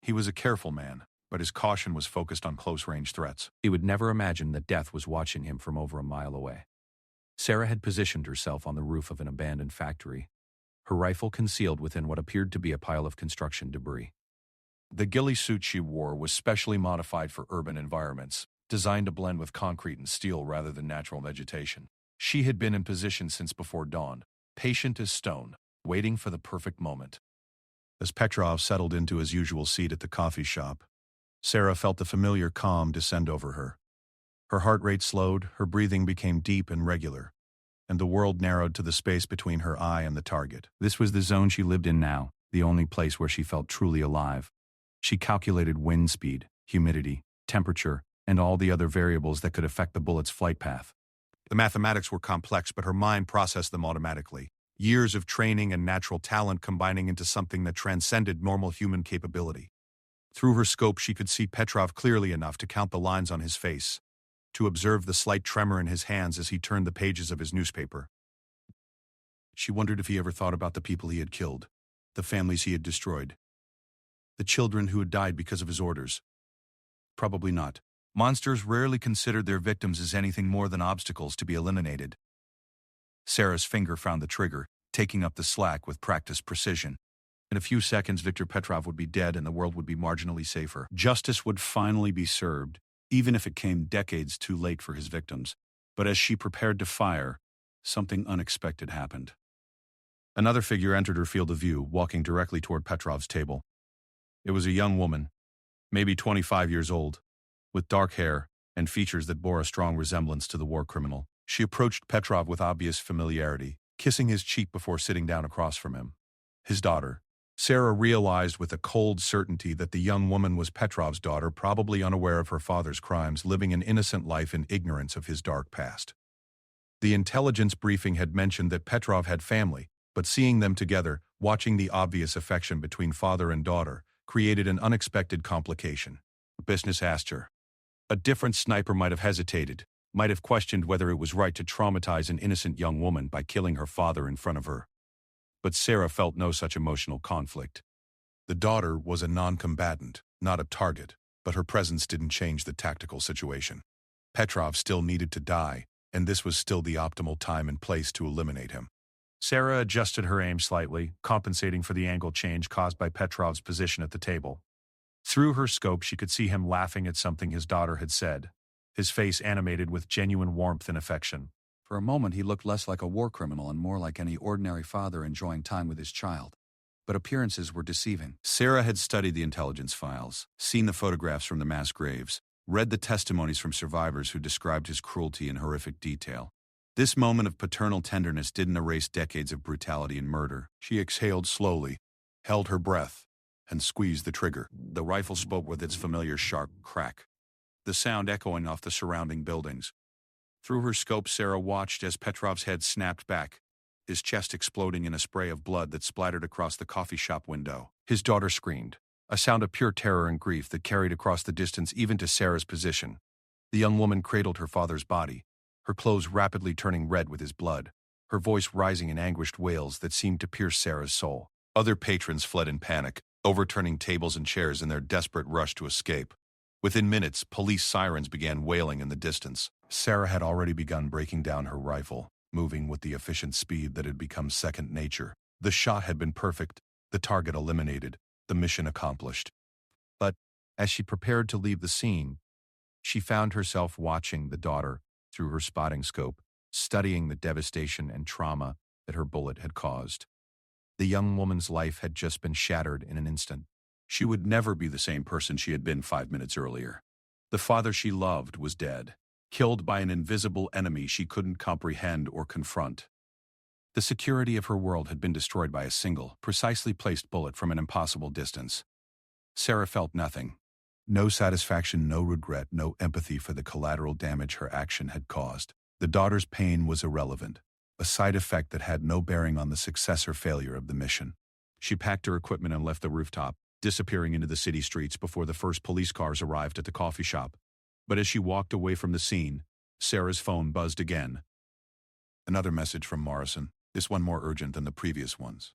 He was a careful man, but his caution was focused on close-range threats.
He would never imagine that death was watching him from over a mile away. Sarah had positioned herself on the roof of an abandoned factory, her rifle concealed within what appeared to be a pile of construction debris.
The ghillie suit she wore was specially modified for urban environments, designed to blend with concrete and steel rather than natural vegetation. She had been in position since before dawn, patient as stone, waiting for the perfect moment. As Petrov settled into his usual seat at the coffee shop, Sarah felt the familiar calm descend over her. Her heart rate slowed, her breathing became deep and regular, and the world narrowed to the space between her eye and the target.
This was the zone she lived in now, the only place where she felt truly alive. She calculated wind speed, humidity, temperature, and all the other variables that could affect the bullet's flight path.
The mathematics were complex, but her mind processed them automatically. Years of training and natural talent combining into something that transcended normal human capability. Through her scope, she could see Petrov clearly enough to count the lines on his face, to observe the slight tremor in his hands as he turned the pages of his newspaper. She wondered if he ever thought about the people he had killed, the families he had destroyed, the children who had died because of his orders. Probably not. Monsters rarely considered their victims as anything more than obstacles to be eliminated. Sarah's finger found the trigger, taking up the slack with practiced precision. In a few seconds, Viktor Petrov would be dead and the world would be marginally safer. Justice would finally be served, even if it came decades too late for his victims. But as she prepared to fire, something unexpected happened. Another figure entered her field of view, walking directly toward Petrov's table. It was a young woman, maybe 25 years old, with dark hair and features that bore a strong resemblance to the war criminal. She approached Petrov with obvious familiarity, kissing his cheek before sitting down across from him. His daughter. Sarah realized with a cold certainty that the young woman was Petrov's daughter, probably unaware of her father's crimes, living an innocent life in ignorance of his dark past. The intelligence briefing had mentioned that Petrov had family, but seeing them together, watching the obvious affection between father and daughter, created an unexpected complication. Business asked her. A different sniper might have hesitated, might have questioned whether it was right to traumatize an innocent young woman by killing her father in front of her. But Sarah felt no such emotional conflict. The daughter was a non-combatant, not a target, but her presence didn't change the tactical situation. Petrov still needed to die, and this was still the optimal time and place to eliminate him. Sarah adjusted her aim slightly, compensating for the angle change caused by Petrov's position at the table. Through her scope, she could see him laughing at something his daughter had said, his face animated with genuine warmth and affection.
For a moment, he looked less like a war criminal and more like any ordinary father enjoying time with his child. But appearances were deceiving.
Sarah had studied the intelligence files, seen the photographs from the mass graves, read the testimonies from survivors who described his cruelty in horrific detail. This moment of paternal tenderness didn't erase decades of brutality and murder. She exhaled slowly, held her breath, and squeezed the trigger. The rifle spoke with its familiar sharp crack, the sound echoing off the surrounding buildings. Through her scope, Sarah watched as Petrov's head snapped back, his chest exploding in a spray of blood that splattered across the coffee shop window. His daughter screamed, a sound of pure terror and grief that carried across the distance even to Sarah's position. The young woman cradled her father's body,
her clothes rapidly turning red with his blood, her voice rising in anguished wails that seemed to pierce Sarah's soul. Other patrons fled in panic, overturning tables and chairs in their desperate rush to escape. Within minutes, police sirens began wailing in the distance. Sarah had already begun breaking down her rifle, moving with the efficient speed that had become second nature. The shot had been perfect, the target eliminated, the mission accomplished. But as she prepared to leave the scene, she found herself watching the daughter through her spotting scope, studying the devastation and trauma that her bullet had caused. The young woman's life had just been shattered in an instant.
She would never be the same person she had been 5 minutes earlier. The father she loved was dead, killed by an invisible enemy she couldn't comprehend or confront. The security of her world had been destroyed by a single, precisely placed bullet from an impossible distance. Sarah felt nothing. No satisfaction, no regret, no empathy for the collateral damage her action had caused. The daughter's pain was irrelevant, a side effect that had no bearing on the success or failure of the mission. She packed her equipment and left the rooftop, disappearing into the city streets before the first police cars arrived at the coffee shop. But as she walked away from the scene, Sarah's phone buzzed again. Another message from Morrison, this one more urgent than the previous ones.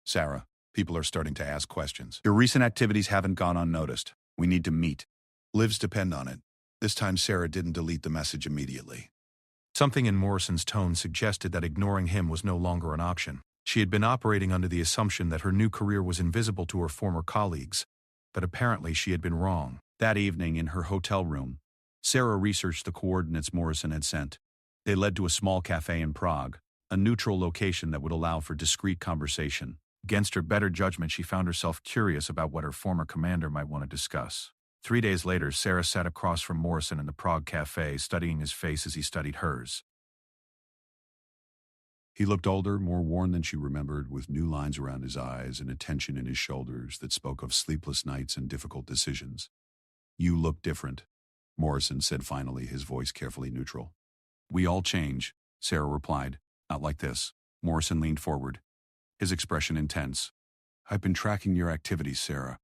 Sarah, people are starting to ask questions. Your recent activities haven't gone unnoticed. We need to meet. Lives depend on it. This time Sarah didn't delete the message immediately. Something in Morrison's tone suggested that ignoring him was no longer an option. She had been operating under the assumption that her new career was invisible to her former colleagues, but apparently she had been wrong. That evening in her hotel room, Sarah researched the coordinates Morrison had sent. They led to a small cafe in Prague, a neutral location that would allow for discreet conversation. Against her better judgment, she found herself curious about what her former commander might want to discuss. 3 days later, Sarah sat across from Morrison in the Prague cafe, studying his face as he studied hers. He looked older, more worn than she remembered, with new lines around his eyes and a tension in his shoulders that spoke of sleepless nights and difficult decisions. You look different, Morrison said finally, his voice carefully neutral. We all change, Sarah replied. Not like this. Morrison leaned forward, his expression intense. I've been tracking your activities, Sarah.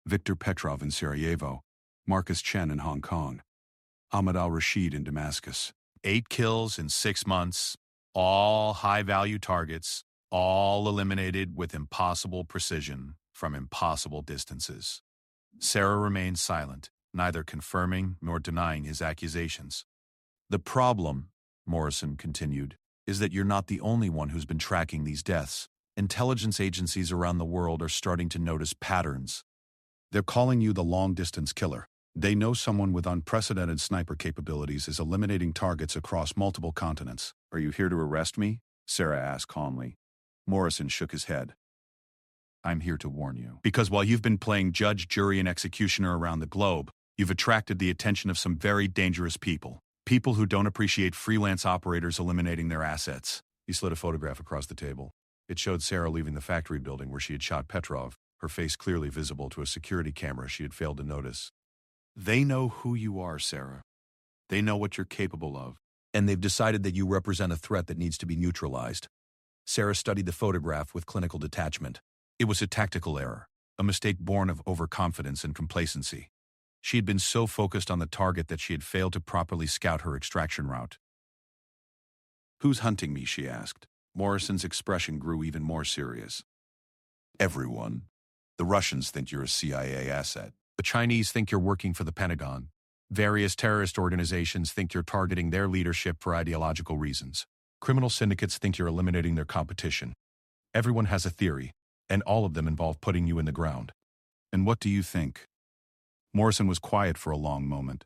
Viktor Petrov in Sarajevo, Marcus Chen in Hong Kong, Ahmed al-Rashid in Damascus. 8 kills in 6 months, all high-value targets, all eliminated with impossible precision from impossible distances. Sarah remained silent, neither confirming nor denying his accusations. The problem, Morrison continued, is that you're not the only one who's been tracking these deaths. Intelligence agencies around the world are starting to notice patterns. They're calling you the long-distance killer. They know someone with unprecedented sniper capabilities is eliminating targets across multiple continents. Are you here to arrest me? Sarah asked calmly. Morrison shook his head. I'm here to warn you. Because while you've been playing judge, jury, and executioner around the globe, you've attracted the attention of some very dangerous people. People who don't appreciate freelance operators eliminating their assets. He slid a photograph across the table. It showed Sarah leaving the factory building where she had shot Petrov, her face clearly visible to a security camera she had failed to notice. They know who you are, Sarah. They know what you're capable of. And they've decided that you represent a threat that needs to be neutralized. Sarah studied the photograph with clinical detachment. It was a tactical error, a mistake born of overconfidence and complacency. She had been so focused on the target that she had failed to properly scout her extraction route. Who's hunting me, she asked. Morrison's expression grew even more serious. Everyone. The Russians think you're a CIA asset. The Chinese think you're working for the Pentagon. Various terrorist organizations think you're targeting their leadership for ideological reasons. Criminal syndicates think you're eliminating their competition. Everyone has a theory, and all of them involve putting you in the ground. And what do you think? Morrison was quiet for a long moment,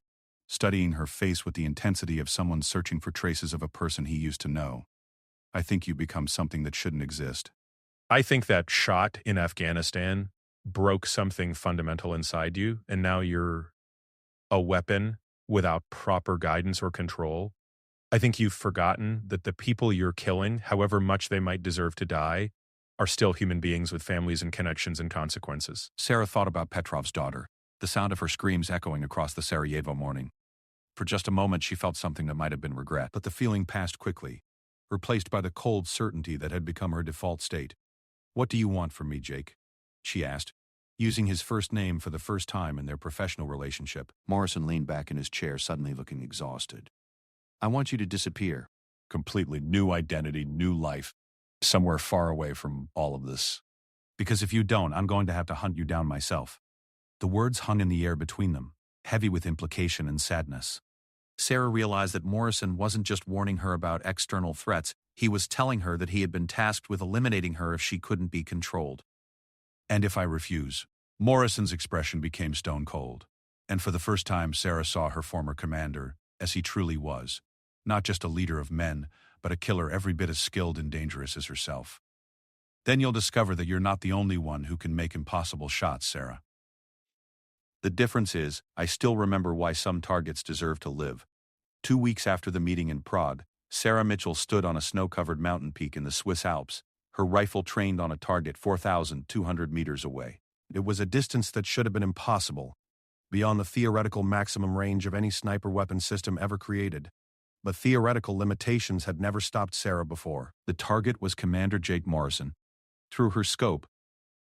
studying her face with the intensity of someone searching for traces of a person he used to know. I think you become something that shouldn't exist.
I think that shot in Afghanistan broke something fundamental inside you, and now you're a weapon without proper guidance or control. I think you've forgotten that the people you're killing, however much they might deserve to die, are still human beings with families and connections and consequences.
Sarah thought about Petrov's daughter, the sound of her screams echoing across the Sarajevo morning. For just a moment she felt something that might have been regret, but the feeling passed quickly, replaced by the cold certainty that had become her default state. What do you want from me, Jake? She asked, using his first name for the first time in their professional relationship. Morrison leaned back in his chair, suddenly looking exhausted.
I want you to disappear.
Completely new identity, new life, somewhere far away from all of this. Because if you don't, I'm going to have to hunt you down myself. The words hung in the air between them, heavy with implication and sadness. Sarah realized that Morrison wasn't just warning her about external threats, he was telling her that he had been tasked with eliminating her if she couldn't be controlled.
And if I refuse? Morrison's expression became stone cold. And for the first time, Sarah saw her former commander as he truly was. Not just a leader of men, but a killer every bit as skilled and dangerous as herself. Then you'll discover that you're not the only one who can make impossible shots, Sarah.
The difference is, I still remember why some targets deserve to live. 2 weeks after the meeting in Prague, Sarah Mitchell stood on a snow-covered mountain peak in the Swiss Alps, her rifle trained on a target 4,200 meters away.
It was a distance that should have been impossible, beyond the theoretical maximum range of any sniper weapon system ever created. But theoretical limitations had never stopped Sarah before.
The target was Commander Jake Morrison. Through her scope,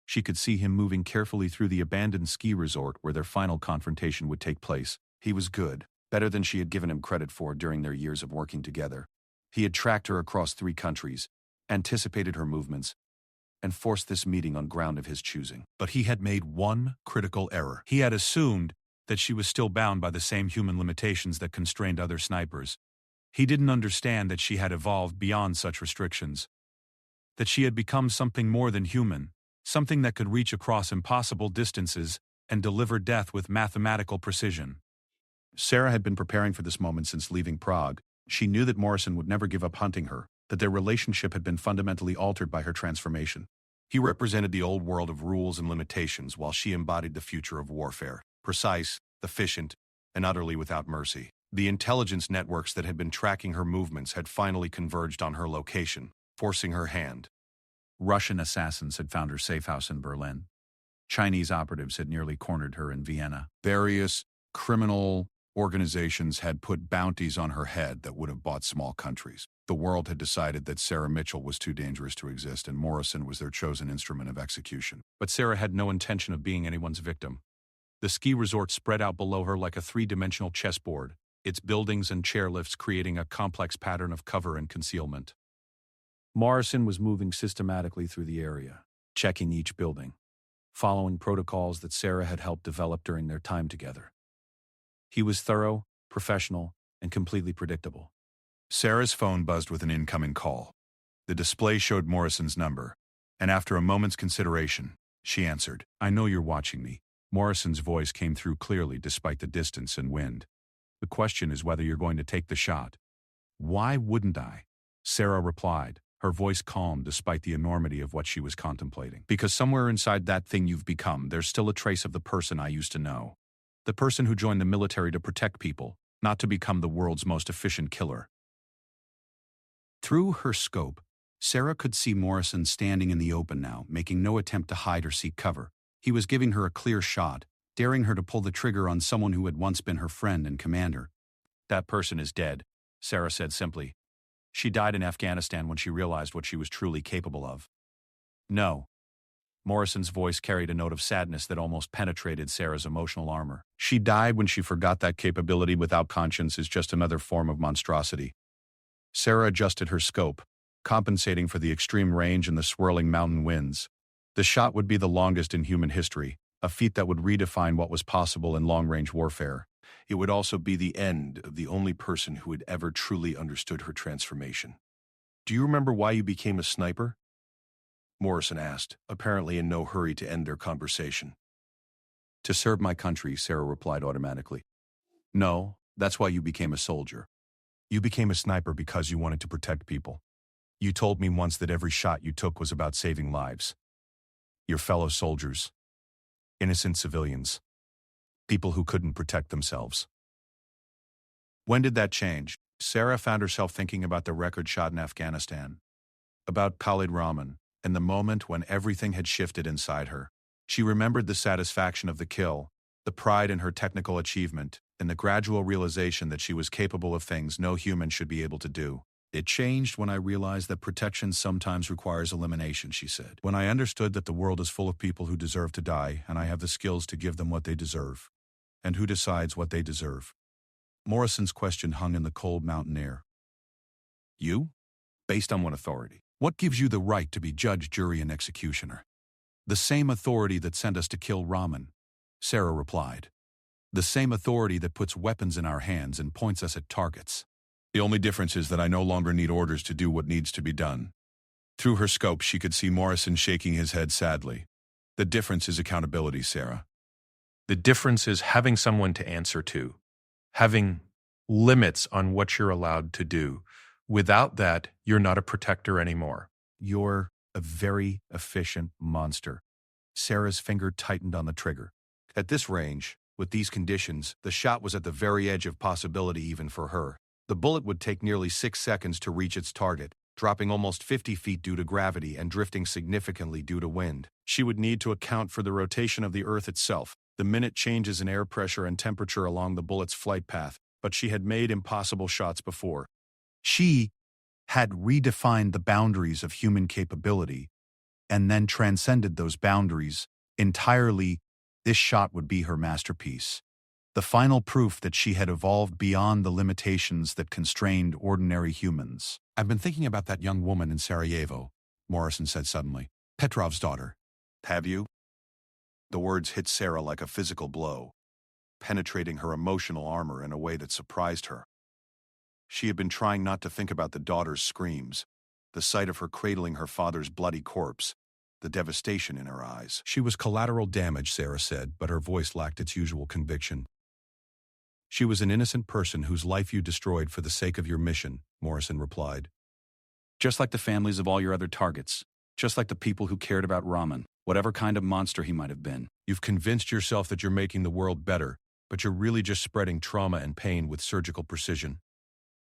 she could see him moving carefully through the abandoned ski resort where their final confrontation would take place.
He was good, better than she had given him credit for during their years of working together. He had tracked her across 3 countries, anticipated her movements, and forced this meeting on ground of his choosing.
But he had made one critical error. He had assumed that she was still bound by the same human limitations that constrained other snipers. He didn't understand that she had evolved beyond such restrictions. That she had become something more than human, something that could reach across impossible distances and deliver death with mathematical precision.
Sarah had been preparing for this moment since leaving Prague. She knew that Morrison would never give up hunting her, that their relationship had been fundamentally altered by her transformation. He represented the old world of rules and limitations while she embodied the future of warfare, precise, efficient, and utterly without mercy. The intelligence networks that had been tracking her movements had finally converged on her location, forcing her hand.
Russian assassins had found her safe house in Berlin. Chinese operatives had nearly cornered her in Vienna.
Various criminal organizations had put bounties on her head that would have bought small countries. The world had decided that Sarah Mitchell was too dangerous to exist and Morrison was their chosen instrument of execution.
But Sarah had no intention of being anyone's victim. The ski resort spread out below her like a 3-dimensional chessboard, its buildings and chairlifts creating a complex pattern of cover and concealment. Morrison was moving systematically through the area, checking each building, following protocols that Sarah had helped develop during their time together. He was thorough, professional, and completely predictable.
Sarah's phone buzzed with an incoming call. The display showed Morrison's number, and after a moment's consideration, she answered.
"I know you're watching me." Morrison's voice came through clearly despite the distance and wind. "The question is whether you're going to take the shot." "Why wouldn't I?" Sarah replied, her voice calm despite the enormity of what she was contemplating. "Because somewhere inside that thing you've become, there's still a trace of the person I used to know. The person who joined the military to protect people, not to become the world's most efficient killer." Through her scope, Sarah could see Morrison standing in the open now, making no attempt to hide or seek cover. He was giving her a clear shot, daring her to pull the trigger on someone who had once been her friend and commander. "That person is dead," Sarah said simply. "She died in Afghanistan when she realized what she was truly capable of." "No." Morrison's voice carried a note of sadness that almost penetrated Sarah's emotional armor. "She died when she forgot that capability without conscience is just another form of monstrosity." Sarah adjusted her scope, compensating for the extreme range and the swirling mountain winds. The shot would be the longest in human history, a feat that would redefine what was possible in long-range warfare.
It would also be the end of the only person who had ever truly understood her transformation. "Do you remember why you became a sniper?" Morrison asked, apparently in no hurry to end their conversation.
"To serve my country," Sarah replied automatically. "No, that's why you became a soldier."
You became a sniper because you wanted to protect people. You told me once that every shot you took was about saving lives. Your fellow soldiers. Innocent civilians. People who couldn't protect themselves.
When did that change? Sarah found herself thinking about the record shot in Afghanistan. About Khalid Rahman, and the moment when everything had shifted inside her. She remembered the satisfaction of the kill, the pride in her technical achievement, and the gradual realization that she was capable of things no human should be able to do. "It changed when I realized that protection sometimes requires elimination," she said.
When I understood that the world is full of people who deserve to die, and I have the skills to give them what they deserve. And who decides what they deserve? Morrison's question hung in the cold mountain air. You? Based on what authority? What gives you the right to be judge, jury, and executioner? The same authority that sent us to kill Raman, Sarah replied. The same authority that puts weapons in our hands and points us at targets. The only difference is that I no longer need orders to do what needs to be done. Through her scope, she could see Morrison shaking his head sadly. The difference is accountability, Sarah.
The difference is having someone to answer to, having limits on what you're allowed to do. Without that, you're not a protector anymore.
You're a very efficient monster. Sarah's finger tightened on the trigger. At this range, with these conditions, the shot was at the very edge of possibility even for her. The bullet would take nearly 6 seconds to reach its target, dropping almost 50 feet due to gravity and drifting significantly due to wind. She would need to account for the rotation of the Earth itself, the minute changes in air pressure and temperature along the bullet's flight path, but she had made impossible shots before. She had redefined the boundaries of human capability and then transcended those boundaries entirely. This shot would be her masterpiece. The final proof that she had evolved beyond the limitations that constrained ordinary humans. I've been thinking about that young woman in Sarajevo, Morrison said suddenly. Petrov's daughter. Have you? The words hit Sarah like a physical blow, penetrating her emotional armor in a way that surprised her. She had been trying not to think about the daughter's screams, the sight of her cradling her father's bloody corpse, the devastation in her eyes. She was collateral damage, Sarah said, but her voice lacked its usual conviction. She was an innocent person whose life you destroyed for the sake of your mission, Morrison replied. Just like the families of all your other targets. Just like the people who cared about Raman, whatever kind of monster he might have been. You've convinced yourself that you're making the world better, but you're really just spreading trauma and pain with surgical precision.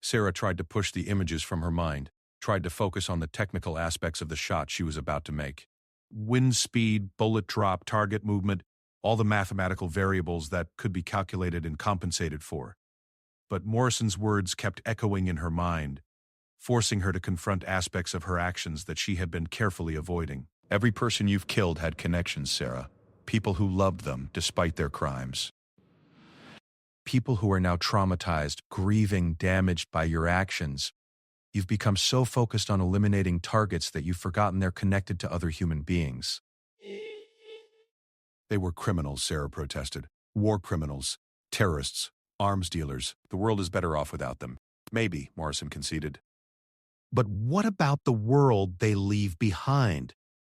Sarah tried to push the images from her mind, tried to focus on the technical aspects of the shot she was about to make. Wind speed, bullet drop, target movement, all the mathematical variables that could be calculated and compensated for. But Morrison's words kept echoing in her mind, forcing her to confront aspects of her actions that she had been carefully avoiding. Every person you've killed had connections, Sarah. People who loved them despite their crimes. People who are now traumatized, grieving, damaged by your actions. You've become so focused on eliminating targets that you've forgotten they're connected to other human beings. They were criminals, Sarah protested. War criminals, terrorists, arms dealers. The world is better off without them. Maybe, Morrison conceded. But what about the world they leave behind?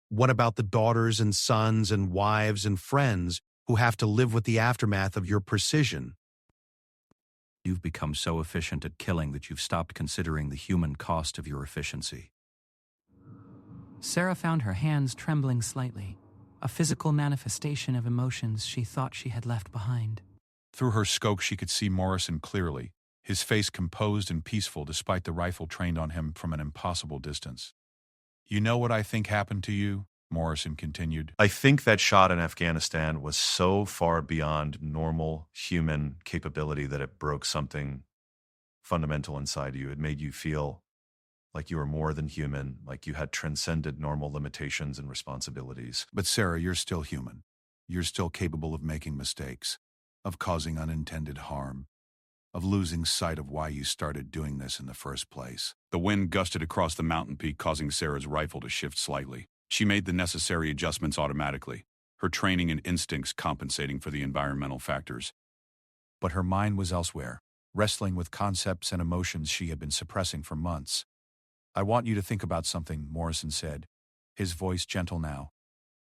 What about the daughters and sons and wives and friends who have to live with the aftermath of your precision? You've become so efficient at killing that you've stopped considering the human cost of your efficiency.
Sarah found her hands trembling slightly, a physical manifestation of emotions she thought she had left behind.
Through her scope, she could see Morrison clearly, his face composed and peaceful despite the rifle trained on him from an impossible distance. You know what I think happened to you? Morrison continued.
I think that shot in Afghanistan was so far beyond normal human capability that it broke something fundamental inside you. It made you feel like you were more than human, like you had transcended normal limitations and responsibilities.
But Sarah, you're still human. You're still capable of making mistakes, of causing unintended harm, of losing sight of why you started doing this in the first place. The wind gusted across the mountain peak, causing Sarah's rifle to shift slightly. She made the necessary adjustments automatically, her training and instincts compensating for the environmental factors. But her mind was elsewhere, wrestling with concepts and emotions she had been suppressing for months. I want you to think about something, Morrison said, his voice gentle now.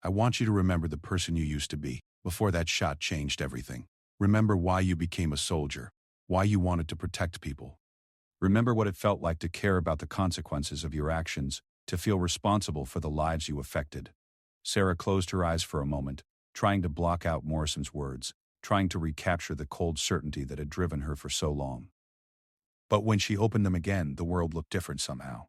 I want you to remember the person you used to be, before that shot changed everything. Remember why you became a soldier, why you wanted to protect people. Remember what it felt like to care about the consequences of your actions, to feel responsible for the lives you affected. Sarah closed her eyes for a moment, trying to block out Morrison's words, trying to recapture the cold certainty that had driven her for so long. But when she opened them again, the world looked different somehow.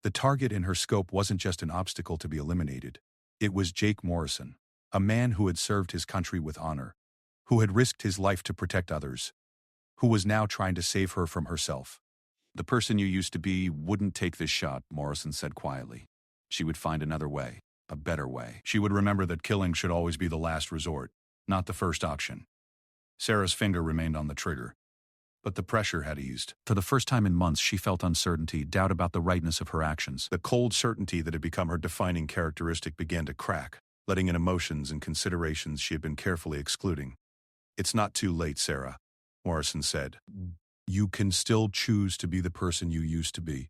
The target in her scope wasn't just an obstacle to be eliminated. It was Jake Morrison, a man who had served his country with honor, who had risked his life to protect others, who was now trying to save her from herself. The person you used to be wouldn't take this shot, Morrison said quietly. She would find another way, a better way. She would remember that killing should always be the last resort, not the first option.
Sarah's finger remained on the trigger, but the pressure had eased. For the first time in months, she felt uncertainty, doubt about the rightness of her actions.
The cold certainty that had become her defining characteristic began to crack, letting in emotions and considerations she had been carefully excluding. "It's not too late, Sarah," Morrison said. "You can still choose to be the person you used to be.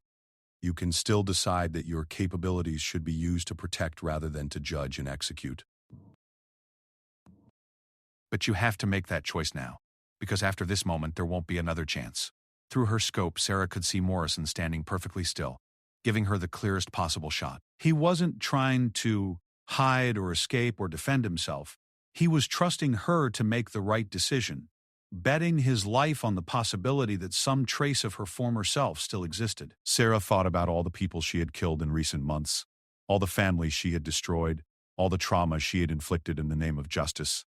You can still decide that your capabilities should be used to protect rather than to judge and execute.
But you have to make that choice now, because after this moment there won't be another chance." Through her scope, Sarah could see Morrison standing perfectly still, giving her the clearest possible shot. He wasn't trying to hide or escape or defend himself. He was trusting her to make the right decision, betting his life on the possibility that some trace of her former self still existed.
Sarah thought about all the people she had killed in recent months, all the families she had destroyed, all the trauma she had inflicted in the name of justice.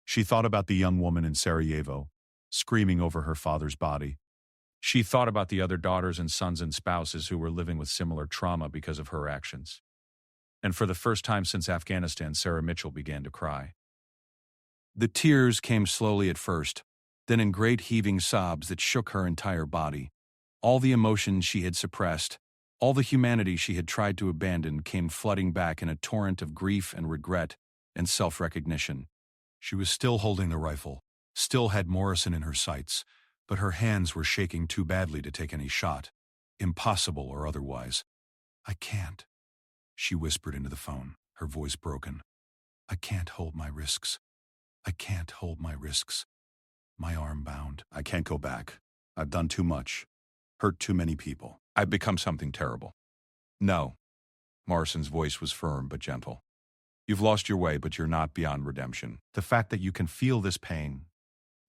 She thought about the young woman in Sarajevo, screaming over her father's body.
She thought about the other daughters and sons and spouses who were living with similar trauma because of her actions. And for the first time since Afghanistan, Sarah Mitchell began to cry. The tears came slowly at first, then in great heaving sobs that shook her entire body. All the emotions she had suppressed, all the humanity she had tried to abandon came flooding back in a torrent of grief and regret and self-recognition.
She was still holding the rifle, still had Morrison in her sights, but her hands were shaking too badly to take any shot, impossible or otherwise. "I can't," she whispered into the phone, her voice broken. "I can't hold my risks. I can't hold my risks. My arm bound. I can't go back. I've done too much, hurt too many people. I've become something terrible." "No." Morrison's voice was firm but gentle. "You've lost your way, but you're not beyond redemption. The fact that you can feel this pain,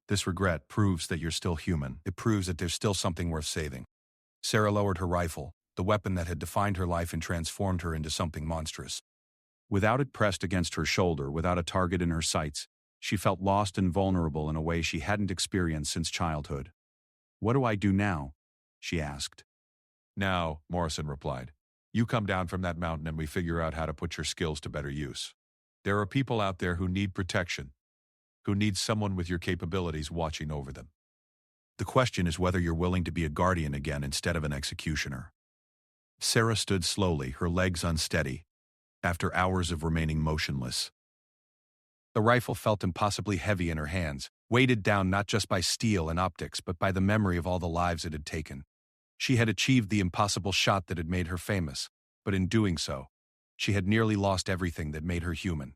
this regret, proves that you're still human. It proves that there's still something worth saving." Sarah lowered her rifle, the weapon that had defined her life and transformed her into something monstrous. Without it pressed against her shoulder, without a target in her sights, she felt lost and vulnerable in a way she hadn't experienced since childhood. "What do I do now?" she asked. "Now," Morrison replied, "you come down from that mountain and we figure out how to put your skills to better use. There are people out there who need protection, who need someone with your capabilities watching over them. The question is whether you're willing to be a guardian again instead of an executioner." Sarah stood slowly, her legs unsteady, after hours of remaining motionless. The rifle felt impossibly heavy in her hands, weighted down not just by steel and optics, but by the memory of all the lives it had taken. She had achieved the impossible shot that had made her famous, but in doing so, she had nearly lost everything that made her human.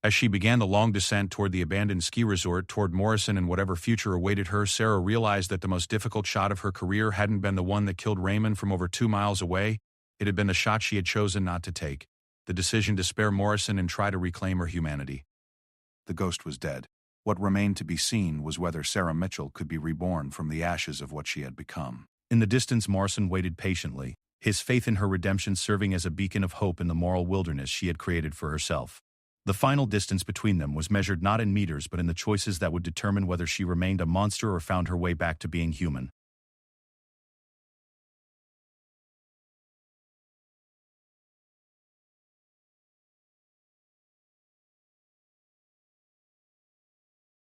As she began the long descent toward the abandoned ski resort, toward Morrison and whatever future awaited her, Sarah realized that the most difficult shot of her career hadn't been the one that killed Raymond from over 2 miles away. It had been the shot she had chosen not to take, the decision to spare Morrison and try to reclaim her humanity. The ghost was dead. What remained to be seen was whether Sarah Mitchell could be reborn from the ashes of what she had become. In the distance, Morrison waited patiently, his faith in her redemption serving as a beacon of hope in the moral wilderness she had created for herself. The final distance between them was measured not in meters but in the choices that would determine whether she remained a monster or found her way back to being human.